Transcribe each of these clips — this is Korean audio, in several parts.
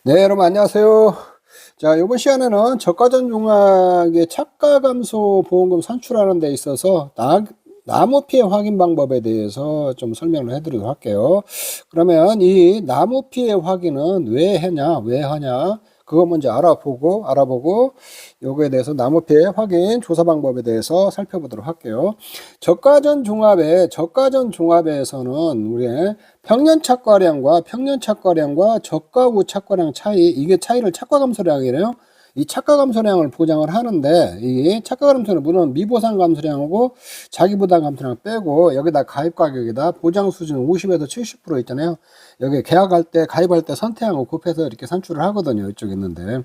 네, 여러분 안녕하세요. 자, 이번 시간에는 저가전 종합의 차가 감소 보험금 산출하는 데 있어서 나무 피해 확인 방법에 대해서 좀 설명을 해드리도록 할게요. 그러면 이 나무 피해 확인은 왜 하냐? 그거 먼저 알아보고 요거에 대해서 나무 피해 확인 조사 방법에 대해서 살펴보도록 할게요. 저가전 종합에서는 우리의 평년 착과량과 저가 후 착과량 차이, 이게 차이를 착과 감소량이래요. 이 착과 감소량을 보장을 하는데, 이 착과 감소량 물론 미보상 감소량하고 자기부담 감소량 빼고 여기다 가입 가격에다 보장 수준 50에서 70% 있잖아요. 여기 계약할 때 가입할 때 선택한 거 곱해서 이렇게 산출을 하거든요. 이쪽에 있는데,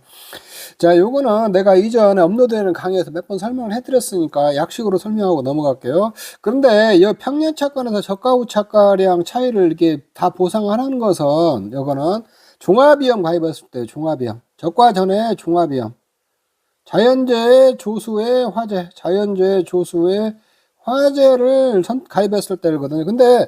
자, 요거는 내가 이전에 업로드되는 강의에서 몇 번 설명을 해드렸으니까 약식으로 설명하고 넘어갈게요. 그런데 이 평년 착과에서 저가 후 착과량 차이를 이렇게 다 보상하는 것은, 요거는 종합위험 가입했을 때 종합위험, 적과 전에 종합위험, 자연재해 조수의 화재를 가입했을 때거든요. 근데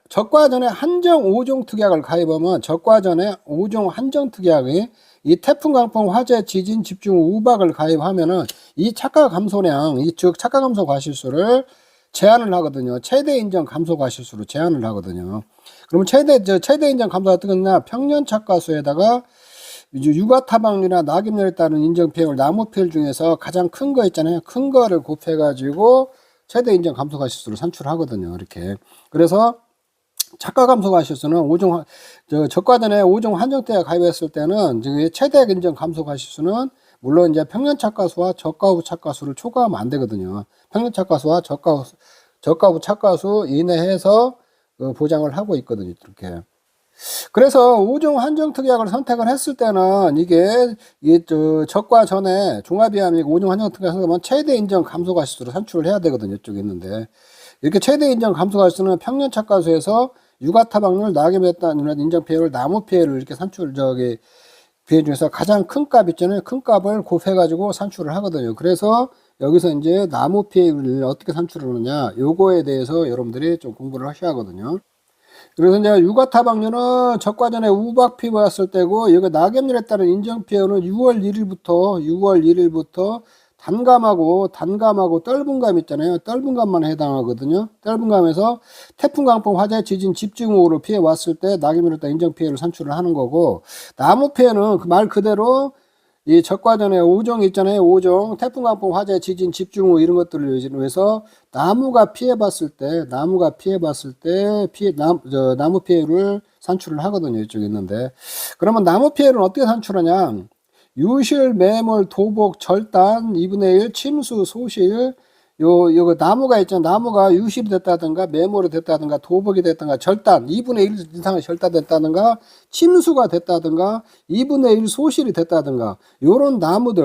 적과 전에 한정 5종 특약을 가입하면, 적과 전에 5종 한정 특약이 이 태풍, 강풍, 화재, 지진, 집중, 우박을 가입하면은 이 착과 감소량, 즉 착과 감소 과실수를 제한을 하거든요. 최대 인정 감소 과실수로 제한을 하거든요. 그러면 최대 인정 감소가 어떻게 되냐? 평년 착과수에다가 육아 타박률이나 낙엽열에 따른 인정 피해율, 나무 피해율 중에서 가장 큰 거 있잖아요. 큰 거를 곱해가지고 최대 인정 감소 과실수를 산출하거든요. 이렇게. 그래서 착과 감소 과실수는 적과전에 5종 한정대에 가입했을 때는 최대 인정 감소 과실수는 물론 이제 평년 착과수와 저가 후 착과수를 초과하면 안 되거든요. 평년 착과수와 저가 후 착과수 이내에서 보장을 하고 있거든요. 이렇게. 그래서 5종 한정 특약을 선택을 했을 때는 이게 적과 전에 종합위험이고 5종 한정 특약을 선택하면 최대 인정 감소 과실수로 산출을 해야 되거든요. 이쪽에 있는데, 이렇게 최대 인정 감소 과실수는 평년 착과수에서 육아 타박률, 낙엽에 따른 인정 피해율, 나무 피해를 이렇게 피해 중에서 가장 큰 값 있잖아요. 큰 값을 곱해가지고 산출을 하거든요. 그래서 여기서 이제 나무 피해율을 어떻게 산출하느냐, 요거에 대해서 여러분들이 좀 공부를 하셔야 하거든요. 그래서 이제 육아 타박률은 적과전에 우박 피해 왔을 때고, 여기 낙엽률에 따른 인정 피해는 6월 1일부터 단감하고 떫은 감 있잖아요. 떫은 감만 해당하거든요. 떫은 감에서 태풍, 강풍, 화재, 지진, 집중호우로 피해 왔을 때 낙엽률에 따른 인정 피해를 산출을 하는 거고, 나무 피해는 그 말 그대로 이 적과전에 5종 있잖아요. 5종 태풍, 강풍, 화재, 지진, 집중호우 이런 것들을 위해서 나무 피해를 산출을 하거든요. 이쪽에 있는데, 그러면 나무 피해를 어떻게 산출하냐? 유실, 매몰, 도복, 절단, 2분의 1, 침수, 소실, 요거 나무가 있잖아. 나무가 유실이 됐다든가, 매몰이 됐다든가, 도복이 됐다든가, 절단, 2분의 1 이상의 절단됐다든가, 침수가 됐다든가, 2분의 1 소실이 됐다든가, 요런 나무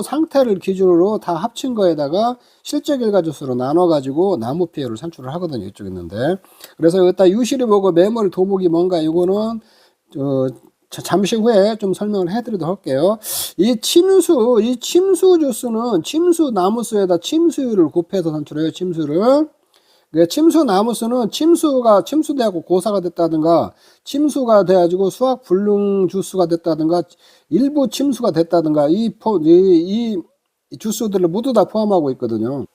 상태를 기준으로 다 합친 거에다가 실제 결과주수로 나눠가지고 나무 피해를 산출을 하거든요. 이쪽에 있는데. 그래서 여기다 유실이 뭐고, 매몰, 도복이 뭔가, 요거는, 잠시 후에 좀 설명을 해드리도록 할게요. 이 침수 주수는 침수 나무수에다 침수율을 곱해서 산출해요. 침수를. 침수 나무수는 침수되고 고사가 됐다든가, 침수가 돼가지고 수학 불능 주수가 됐다든가, 일부 침수가 됐다든가, 이 주수들을 모두 다 포함하고 있거든요.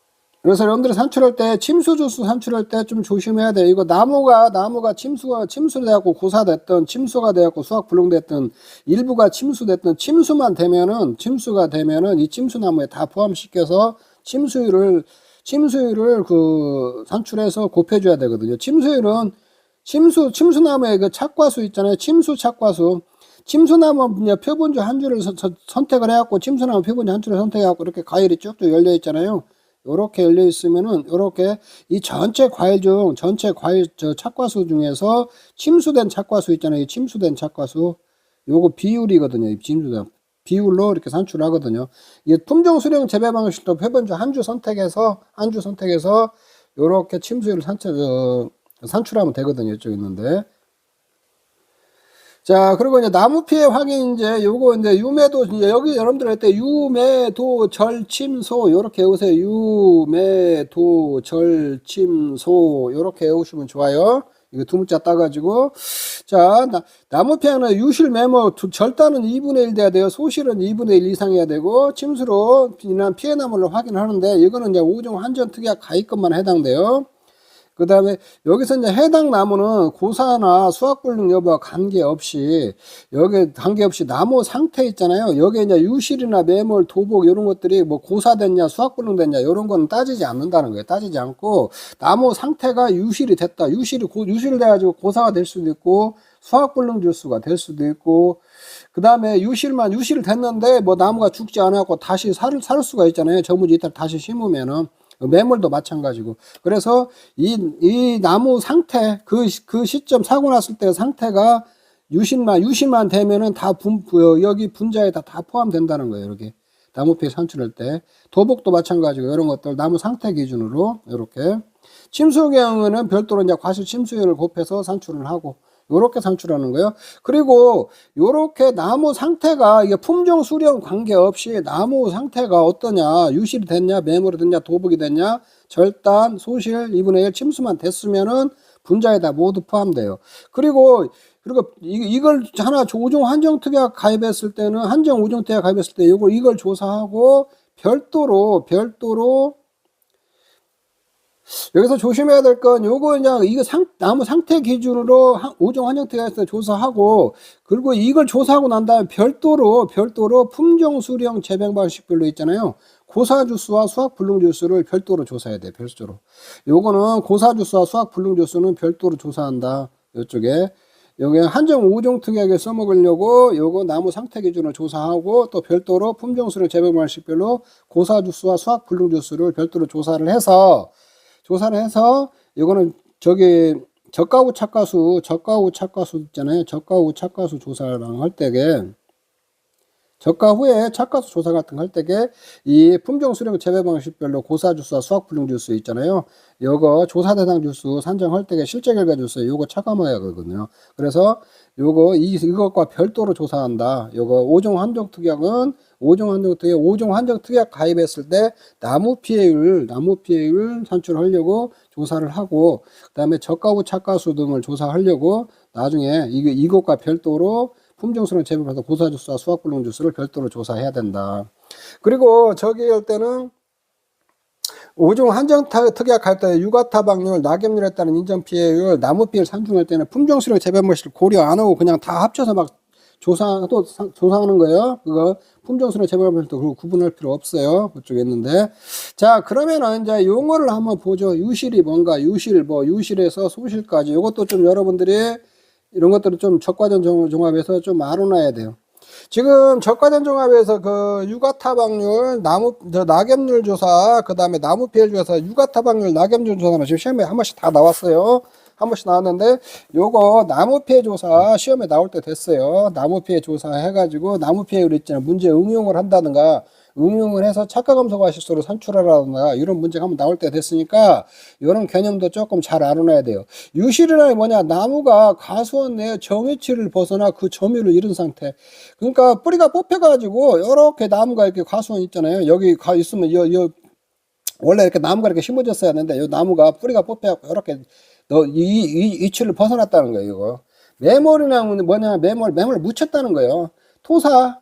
그래서 여러분들이 산출할 때, 침수 주수 산출할 때 좀 조심해야 돼요. 이거 나무가 침수돼갖고 고사됐던, 침수가 돼갖고 수학 불능됐던, 일부가 침수가 되면은 이 침수나무에 다 포함시켜서 침수율을 산출해서 곱해줘야 되거든요. 침수나무의 그 착과수 있잖아요. 침수나무 표본주 한 줄을 선택을 해갖고, 침수나무 표본주 한 줄을 선택해갖고, 이렇게 과일이 쭉쭉 열려있잖아요. 요렇게 열려 있으면은, 요렇게 이 전체 과일 착과수 중에서 침수된 착과수 있잖아요. 이 침수된 착과수. 요거 비율이거든요. 이 비율로 이렇게 산출하거든요. 이 품종 수령 재배 방식도 표본주 한 주 선택해서 요렇게 침수율을 산출하면 되거든요. 이쪽에 있는데. 자, 그리고 이제 나무 피해 확인, 요거 유매도, 여기 여러분들 할 때 유매도 절침소, 요렇게 외우세요. 유매도 절침소, 요렇게 외우시면 좋아요. 이거 두 문자 따가지고. 자, 나무 피해는 유실 매몰 절단은 2분의 1 돼야 돼요. 소실은 2분의 1 이상해야 되고, 침수로 인한 피해 나무를 확인하는데, 이거는 이제 5종 한정 특약 가입권만 해당돼요. 그 다음에 여기서 이제 해당 나무는 고사나 수확불능 여부와 관계없이, 여기 관계없이 나무 상태 있잖아요. 여기에 이제 유실이나 매몰, 도복 이런 것들이 뭐 고사됐냐 수확불능 됐냐 이런 건 따지지 않는다는 거예요. 따지지 않고 나무 상태가 유실이 됐다. 유실이 돼가지고 고사가 될 수도 있고 수확불능 주수가 될 수도 있고, 그 다음에 유실 됐는데 뭐 나무가 죽지 않았고 다시 살 수가 있잖아요. 저무지 이탈 다시 심으면은. 매물도 마찬가지고. 그래서 이 나무 상태, 그 시점 사고 났을 때 상태가 유실만 되면은 다 여기 분자에 다 포함된다는 거예요. 이렇게 나무 피해 산출할 때. 도복도 마찬가지고 이런 것들 나무 상태 기준으로 이렇게. 침수 경우는 별도로 이제 과실 침수율을 곱해서 산출을 하고, 요렇게 산출하는 거예요. 그리고 요렇게 나무 상태가 이게 품종 수령 관계없이 나무 상태가 어떠냐, 유실이 됐냐, 매몰이 됐냐, 도복이 됐냐, 절단, 소실, 2분의 1 침수만 됐으면은 분자에 다 모두 포함돼요. 그리고 이걸 하나 5종 한정 특약 가입했을 때는, 한정 5종 특약 가입했을 때 이걸 조사하고 별도로 여기서 조심해야 될 건 요거 그냥 이거 나무 상태 기준으로 5종 한정 특약에서 조사하고, 그리고 이걸 조사하고 난 다음에 별도로 품종 수령 재배 방식별로 있잖아요. 고사 주수와 수확 불능 주수를 별도로 조사해야 돼. 별도로. 요거는 고사 주수와 수확 불능 주수는 별도로 조사한다. 요쪽에. 여기 한정 5종 특약에 써먹으려고 요거 나무 상태 기준으로 조사하고, 또 별도로 품종 수령 재배 방식별로 고사 주수와 수확 불능 주수를 별도로 조사를 해서 이거는 저기 저가후 착가수 있잖아요. 저가후 착가수 조사랑 할 때게, 저가 후에 착가수 조사 같은 거 할 때게 이 품종 수령 재배 방식별로 고사 주수와 수확 불능 주수 있잖아요. 요거 조사 대상 주수 산정할 때게 실제 결과 주수 요거 차감해야 하거든요. 그래서 이것과 별도로 조사한다. 요거 5종 한정 특약은 5종 한정 특약 가입했을 때 나무 피해율 산출하려고 조사를 하고, 그다음에 저가후 착가수 등을 조사하려고 나중에 이것과 별도로 품종 수령 재배에서 고사 주수와 수확 불능 주수를 별도로 조사해야 된다. 그리고 저기 할 때는 5종 한정 특약 갈 때 유가타박률, 낙엽률에 따른 인정 피해율, 나무 피해를 산중할 때는 품종 수령 재배 방식을 고려 안 하고 그냥 다 합쳐서 막 조사하는 거예요. 그거 품종 수령 재배 방식도 구분할 필요 없어요. 그쪽에 있는데. 자, 그러면은 이제 용어를 한번 보죠. 유실이 뭔가, 유실에서 소실까지. 이것도 좀 여러분들이 이런 것들을 좀 적과전 종합에서 좀 알아놔야 돼요. 지금 적과전 종합에서 그 유가타박률, 낙엽률 조사, 그 다음에 나무 피해 조사, 유가타박률, 낙엽률 조사는 지금 시험에 한 번씩 다 나왔어요. 한 번씩 나왔는데, 요거 나무 피해 조사 시험에 나올 때 됐어요. 나무 피해 조사 해가지고 나무 피해율 있잖아요. 문제 응용을 한다든가, 응용을 해서 착가 감소가 실수로 산출하라든가 이런 문제가 한번 나올 때 됐으니까 이런 개념도 조금 잘 알아놔야 돼요. 유실이라는 게 뭐냐, 나무가 가수원 내 정위치를 벗어나 그 점유를 잃은 상태. 그러니까 뿌리가 뽑혀가지고 이렇게 나무가 이렇게 가수원 있잖아요. 여기 있으면 원래 이렇게 나무가 이렇게 심어졌어야 하는데 이 나무가 뿌리가 뽑혀갖고 이렇게 이치를 벗어났다는 거예요. 이거 매몰이라는 뭐냐, 매몰 묻혔다는 거예요. 토사,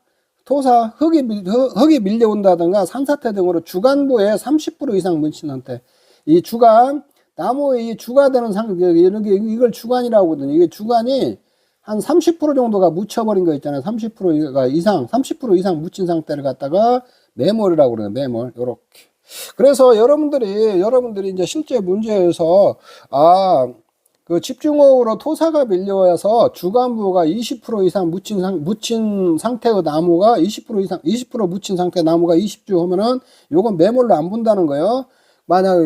흙이 밀려온다든가 산사태 등으로 주간부에 30% 이상 묻힌 상태. 이 주간, 나무의 주가 되는 이걸 주간이라고 하거든요. 이게 주간이 한 30% 정도가 묻혀버린 거 있잖아요. 30% 이상 묻힌 상태를 갖다가 매몰이라고 그래요. 매몰. 요렇게. 그래서 여러분들이 이제 실제 문제에서, 그 집중호우로 토사가 밀려와서 주간부가 20% 이상 묻힌 상태의 나무가 20% 묻힌 상태의 나무가 20주 하면은 요건 매몰로 안 본다는 거예요. 만약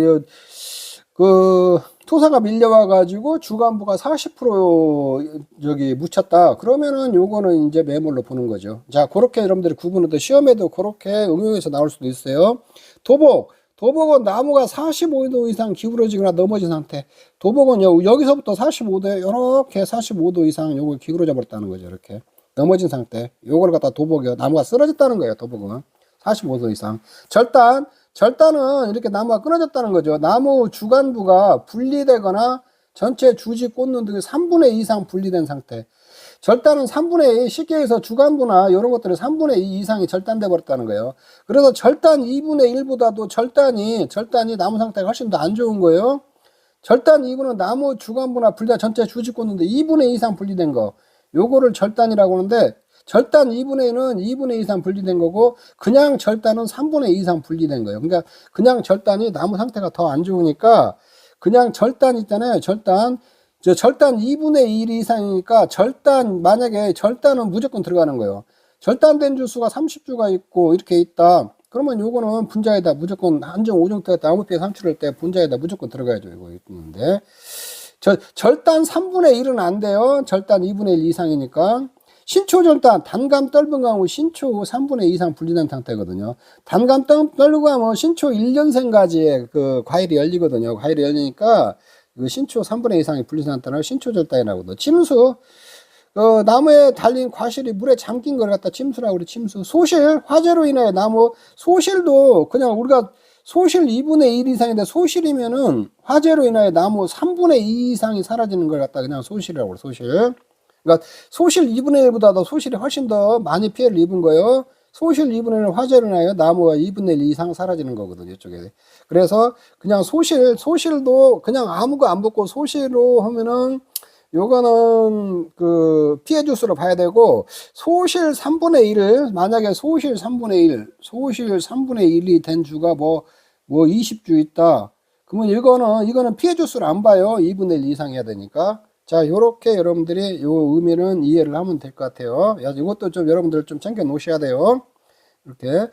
그 토사가 밀려와 가지고 주간부가 40% 저기 묻혔다. 그러면은 요거는 이제 매몰로 보는 거죠. 자, 그렇게 여러분들이 구분해도 시험에도 그렇게 응용해서 나올 수도 있어요. 도복은 나무가 45도 이상 기울어지거나 넘어진 상태. 도복은 여기서부터 45도, 이렇게 45도 이상 요걸 기울어져 버렸다는 거죠. 이렇게. 넘어진 상태. 요걸 갖다 도복이요. 나무가 쓰러졌다는 거예요. 도복은. 45도 이상. 절단은 이렇게 나무가 끊어졌다는 거죠. 나무 주간부가 분리되거나 전체 주지 꽂는 등의 3분의 2 이상 분리된 상태. 절단은 3분의 2, 쉽게 해서 주간부나 이런 것들은 3분의 2 이상이 절단돼 버렸다는 거예요. 그래서 절단 2분의 1보다도 절단이 나무 상태가 훨씬 더 안 좋은 거예요. 절단 2분은 나무 주간부나 분리다 전체 주지 꽂는데 2분의 2 이상 분리된 거. 요거를 절단이라고 하는데, 절단 2분의 1은 2분의 2 이상 분리된 거고, 그냥 절단은 3분의 2 이상 분리된 거예요. 그러니까 그냥 절단이 나무 상태가 더 안 좋으니까, 그냥 절단 있잖아요. 절단 2분의 1 이상이니까 만약에 절단은 무조건 들어가는 거예요. 절단된 주수가 30주가 있고 이렇게 있다. 그러면 요거는 분자에다 무조건 한정 5정도가 나무 피해 산출할 때 분자에다 무조건 들어가야죠. 이거 있는데. 절단 3분의 1은 안 돼요. 절단 2분의 1 이상이니까. 신초 절단, 단감 떫은 감은 신초 3분의 2 이상 분리된 상태거든요. 단감 떫은 감은 신초 1년생까지의 그 과일이 열리거든요. 과일이 열리니까 그 신초 3분의 2 이상이 분리된 상태는 신초 절단이라고 하거든요. 침수, 나무에 달린 과실이 물에 잠긴 걸 갖다 침수라고 그래. 침수. 소실, 화재로 인해 나무, 소실도 그냥 우리가 소실 2분의 1 이상인데, 소실이면은 화재로 인하여 나무 3분의 2 이상이 사라지는 걸 갖다 그냥 소실이라고 그래. 소실. 그러니까 소실 2분의 1보다 소실이 훨씬 더 많이 피해를 입은 거예요. 소실 2분의 1 화재로 인하여 나무가 2분의 1 이상 사라지는 거거든요. 이쪽에. 그래서 그냥 소실도 그냥 아무거 안 붙고 소실로 하면은 요거는 그 피해 주수로 봐야 되고, 소실 3분의 1을 만약에 소실 3분의 1이 된 주가 뭐 20주 있다. 그러면 이거는 피해 주수를 안 봐요. 2분의 1 이상 해야 되니까. 자, 요렇게 여러분들이 요 의미는 이해를 하면 될 것 같아요. 이것도 좀 여러분들 좀 챙겨 놓으셔야 돼요. 이렇게.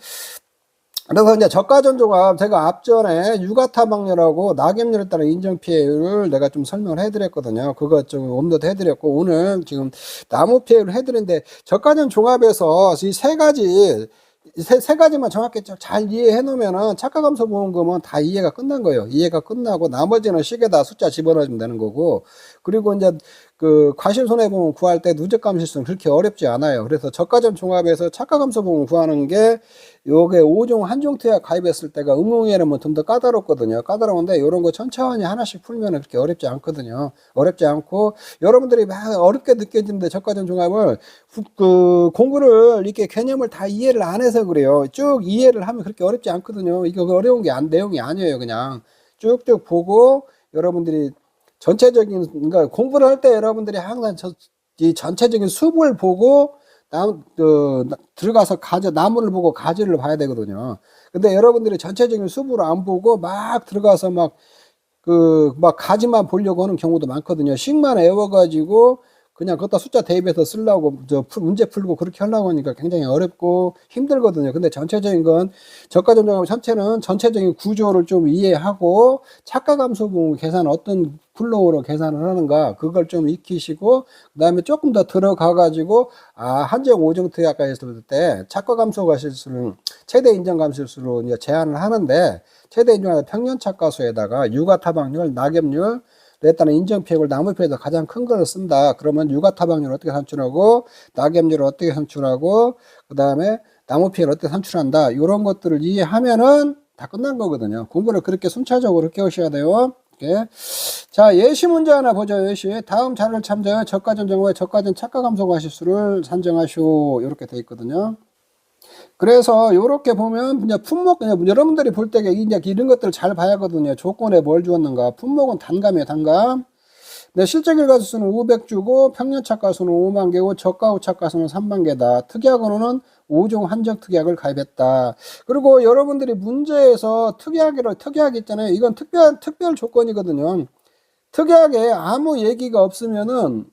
그래서 이제 저가전조가 제가 앞전에 유가타박률하고 낙엽률에 따른 인정피해율을 내가 좀 설명을 해드렸거든요. 그거 좀 업로드 해드렸고, 오늘 지금 나무 피해율을 해드리는데, 저가전 종합에서 이 세 가지만 정확히 잘 이해해 놓으면은 착가감소보험금은 다 이해가 끝난 거예요. 이해가 끝나고 나머지는 식에다 숫자 집어넣으면 되는 거고, 그리고 이제 그 과실손해보험 구할 때 누적감실수는 그렇게 어렵지 않아요. 그래서 저가전 종합에서 착가감소보험 구하는 게 요게 5종 한종 투약 가입했을 때가 응용이라면 좀 더 까다롭거든요. 까다로운데 요런 거 천천히 하나씩 풀면 그렇게 어렵지 않거든요. 어렵지 않고, 여러분들이 막 어렵게 느껴지는데 저가전 종합을 공부를 이렇게 개념을 다 이해를 안 해서 그래요. 쭉 이해를 하면 그렇게 어렵지 않거든요. 이거 어려운 게 내용이 아니에요. 그냥 쭉쭉 보고 여러분들이 전체적인, 그러니까 공부를 할 때 여러분들이 항상 이 전체적인 숲을 보고 들어가서 나무를 보고 가지를 봐야 되거든요. 근데 여러분들이 전체적인 숲을 안 보고 막 들어가서 막 가지만 보려고 하는 경우도 많거든요. 식만 외워가지고 그냥 그것다 숫자 대입해서 쓰려고 문제 풀고 그렇게 하려고 하니까 굉장히 어렵고 힘들거든요. 근데 전체적인 건 저가전조합 전체는 전체적인 구조를 좀 이해하고 착가감소분 계산 어떤 플로우로 계산을 하는가 그걸 좀 익히시고, 그 다음에 조금 더 들어가 가지고 한정 5종 투약가 했을 때 착가감소가실수는 최대 인정감실수로 이제 제한을 하는데, 최대 인정하는 평년 착가수에다가 유가타박률, 낙엽률 따른 인정피해를 나무피해에서 가장 큰 걸 쓴다. 그러면 유가타박률을 어떻게 산출하고, 낙엽률을 어떻게 산출하고, 그 다음에 나무피해를 어떻게 산출한다. 이런 것들을 이해하면은 다 끝난 거거든요. 공부를 그렇게 순차적으로 그렇게 하셔야 돼요. 이렇게. 자, 예시 문제 하나 보죠. 예시. 다음 자료를 참조해 저가전 정보에 저가전 착가감소가실수를 산정하시오. 이렇게 돼 있거든요. 그래서 요렇게 보면 그냥 품목, 그냥 여러분들이 볼 때 이제 이런 것들을 잘 봐야 하거든요. 조건에 뭘 주었는가. 품목은 단감이에요. 단감. 네, 실제 결과수는 500주고 평년 착가수는 5만 개고 저가 후 착가수는 3만 개다. 특약으로는 5종 한정 특약을 가입했다. 그리고 여러분들이 문제에서 특약 있잖아요. 이건 특별 조건이거든요. 특약에 아무 얘기가 없으면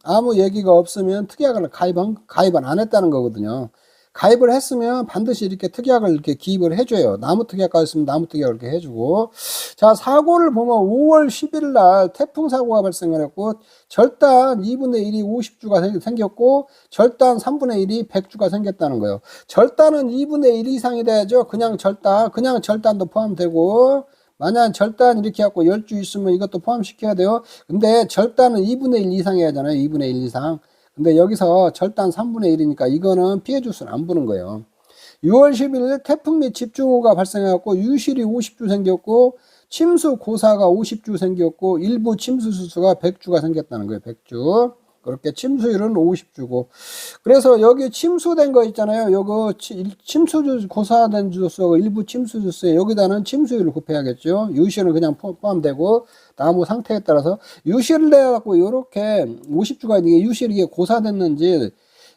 특약을 가입은 안 했다는 거거든요. 가입을 했으면 반드시 이렇게 특약을 이렇게 기입을 해줘요. 나무 특약가 있으면 나무 특약을 이렇게 해주고. 자, 사고를 보면 5월 10일 날 태풍 사고가 발생을 했고, 절단 2분의 1이 50주가 생겼고, 절단 3분의 1이 100주가 생겼다는 거예요. 절단은 2분의 1 이상이 돼야죠. 그냥 절단도 포함되고, 만약 절단 이렇게 해갖고 10주 있으면 이것도 포함시켜야 돼요. 근데 절단은 2분의 1 이상 해야 하잖아요. 2분의 1 이상. 근데 여기서 절단 3분의 1이니까 이거는 피해 주수는 안 보는 거예요. 6월 10일 태풍 및 집중호우가 발생해갖고 유실이 50주 생겼고, 침수 고사가 50주 생겼고 일부 침수 수수가 100주가 생겼다는 거예요. 100주. 그렇게 침수율은 50주고. 그래서 여기 침수된 거 있잖아요. 요거 침수 고사된 주소 일부 침수 주소에 여기다는 침수율을 곱해야겠죠. 유실은 그냥 포함되고 나무 상태에 따라서 유실을 내 갖고 요렇게 50주가 이게 유실이 이게 고사됐는지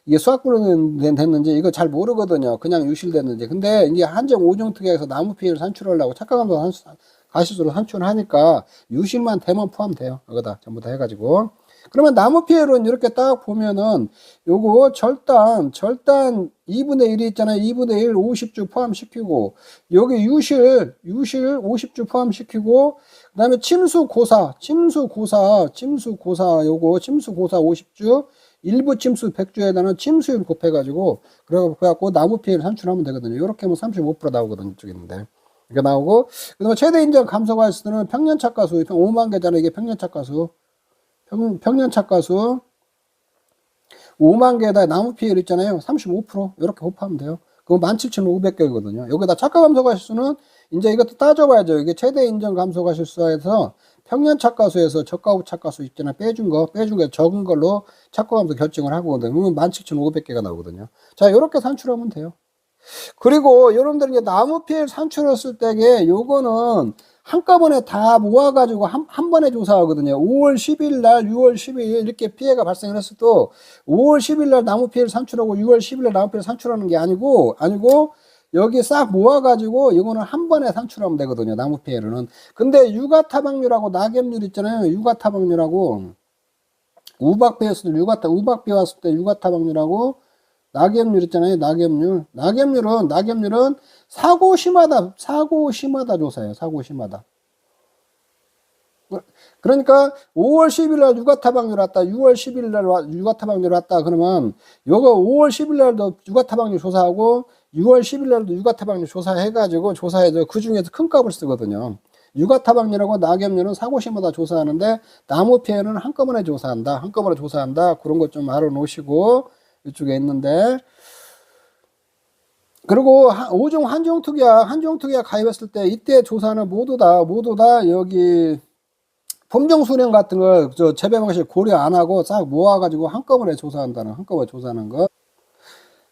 이게 수확으로 됐는지 이거 잘 모르거든요. 그냥 유실됐는지. 근데 이제 한정 5종 특약에서 나무 피해를 산출하려고 착각감도 가시수로 산출하니까 유실만 되면 포함돼요. 여기다 전부 다 해가지고. 그러면 나무 피해로는 이렇게 딱 보면은 요거 절단 2분의 1이 있잖아요. 2분의 1 50주 포함시키고 여기 유실 50주 포함시키고 그다음에 침수 고사 요거 침수 고사 50주 일부 침수 100주에다는 침수율 곱해가지고 그래갖고 나무 피해를 산출하면 되거든요. 이렇게 하면 35% 나오거든요. 이쪽에 있는데 이렇게 나오고 그다음에 최대 인정 감소가 있을 때는 평년착가수 5만 개잖아요. 이게 평년착가수 평년착가수 5만 개에다 나무 피해를 있잖아요. 35% 이렇게 곱하면 돼요. 그거 17,500개거든요. 여기다 착가감소가실수는 이제 이것도 따져봐야죠. 이게 최대 인정 감소가실수에서 평년착가수에서 저가후 착가수 있잖아요. 빼준 거 적은 걸로 착가감소 결정을 하거든요. 그러면 17,500개가 나오거든요. 자, 이렇게 산출하면 돼요. 그리고 여러분들 이제 나무 피해를 산출했을 때에 요거는 한꺼번에 다 모아가지고 한 번에 조사하거든요. 5월 10일 날, 6월 10일 이렇게 피해가 발생을 했을 때 5월 10일 날 나무 피해를 산출하고 6월 10일 날 나무 피해를 산출하는 게 아니고 여기 싹 모아가지고 이거는 한 번에 산출하면 되거든요. 나무 피해는. 근데 유가타박률하고 낙엽률 있잖아요. 유가타박률하고 우박 비 왔을 때 유가타박률하고 낙엽률 있잖아요. 낙엽률은 사고 심하다 조사예요. 사고 심하다. 그러니까 5월 10일 날 유가타박률 왔다. 6월 10일 날 유가타박률 왔다. 그러면 요거 5월 10일 날도 유가타박률 조사하고 6월 10일 날도 유가타박률 조사해가지고 조사해서 그 중에서 큰 값을 쓰거든요. 유가타박률하고 낙엽률은 사고 심하다 조사하는데 나무 피해는 한꺼번에 조사한다. 그런 것 좀 알아놓으시고 이쪽에 있는데 그리고 한종 특약 가입했을 때 이때 조사는 모두 다 여기 품종 수령 같은 걸 재배 방식 고려 안 하고 싹 모아가지고 한꺼번에 조사하는 거.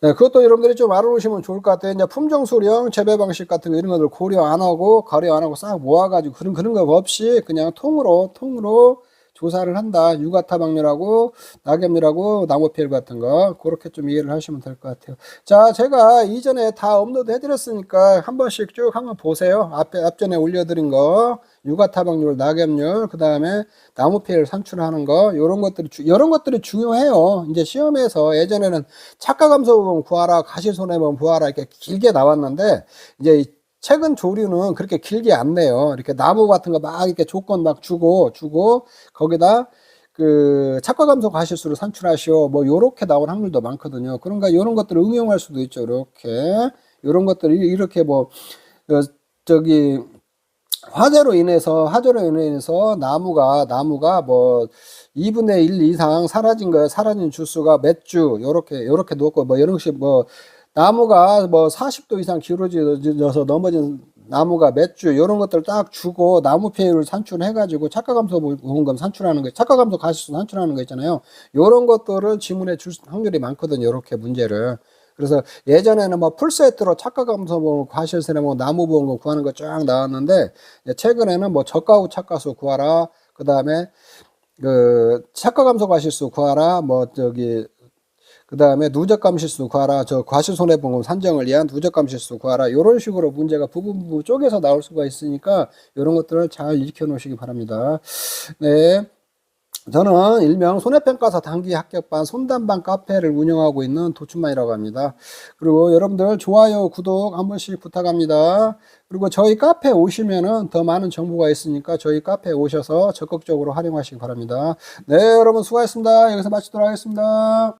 네, 그것도 여러분들이 좀 알아놓으시면 좋을 것 같아요. 이제 품종 수령, 재배 방식 같은 거 이런 것들 고려 안 하고 싹 모아가지고 그런 거 없이 그냥 통으로 조사를 한다. 유가타박률하고 낙엽률하고 나무 피해 같은 거 그렇게 좀 이해를 하시면 될 것 같아요. 자, 제가 이전에 다 업로드 해드렸으니까 한 번씩 쭉 한번 보세요. 앞전에 올려드린 거 유가타박률, 낙엽률, 그 다음에 나무 피해를 산출하는 거 이런 것들이 중요해요. 이제 시험에서 예전에는 착가감소분 구하라, 가시손해분 구하라 이렇게 길게 나왔는데 이제 최근 조류는 그렇게 길게 안 내요. 이렇게 나무 같은 거 막 이렇게 조건 막 주고 거기다 그 착과감소 가실수를 산출하시오. 뭐 요렇게 나올 확률도 많거든요. 그러니까 요런 것들을 응용할 수도 있죠. 이렇게 요런 것들이 이렇게 뭐 화재로 인해서 나무가 뭐 2분의 1 이상 사라진 주수가 몇 주 요렇게 놓고 뭐 이런 식 뭐 나무가 뭐 40도 이상 기울어져서 넘어진 나무가 몇 주 이런 것들 딱 주고 나무 피해를 산출해가지고 착가감소 보험금 산출하는 거, 착가감소 가시수 산출하는 거 있잖아요. 이런 것들을 지문에 줄 확률이 많거든요. 이렇게 문제를. 그래서 예전에는 뭐 풀세트로 착가감소 보험, 과실세나 뭐 나무 보험금 구하는 거 쫙 나왔는데 최근에는 뭐 저가 후 착가수 구하라, 그 다음에 그 착가감소 과실수 구하라, 그 다음에 누적감실수 구하라, 과실손해보험 산정을 위한 누적감실수 구하라, 이런 식으로 문제가 부분 쪼개서 나올 수가 있으니까 이런 것들을 잘 익혀 놓으시기 바랍니다. 네. 저는 일명 손해평가사 단기 합격반 손단반 카페를 운영하고 있는 도춘만이라고 합니다. 그리고 여러분들 좋아요, 구독 한 번씩 부탁합니다. 그리고 저희 카페에 오시면은 더 많은 정보가 있으니까 저희 카페에 오셔서 적극적으로 활용하시기 바랍니다. 네, 여러분 수고하셨습니다. 여기서 마치도록 하겠습니다.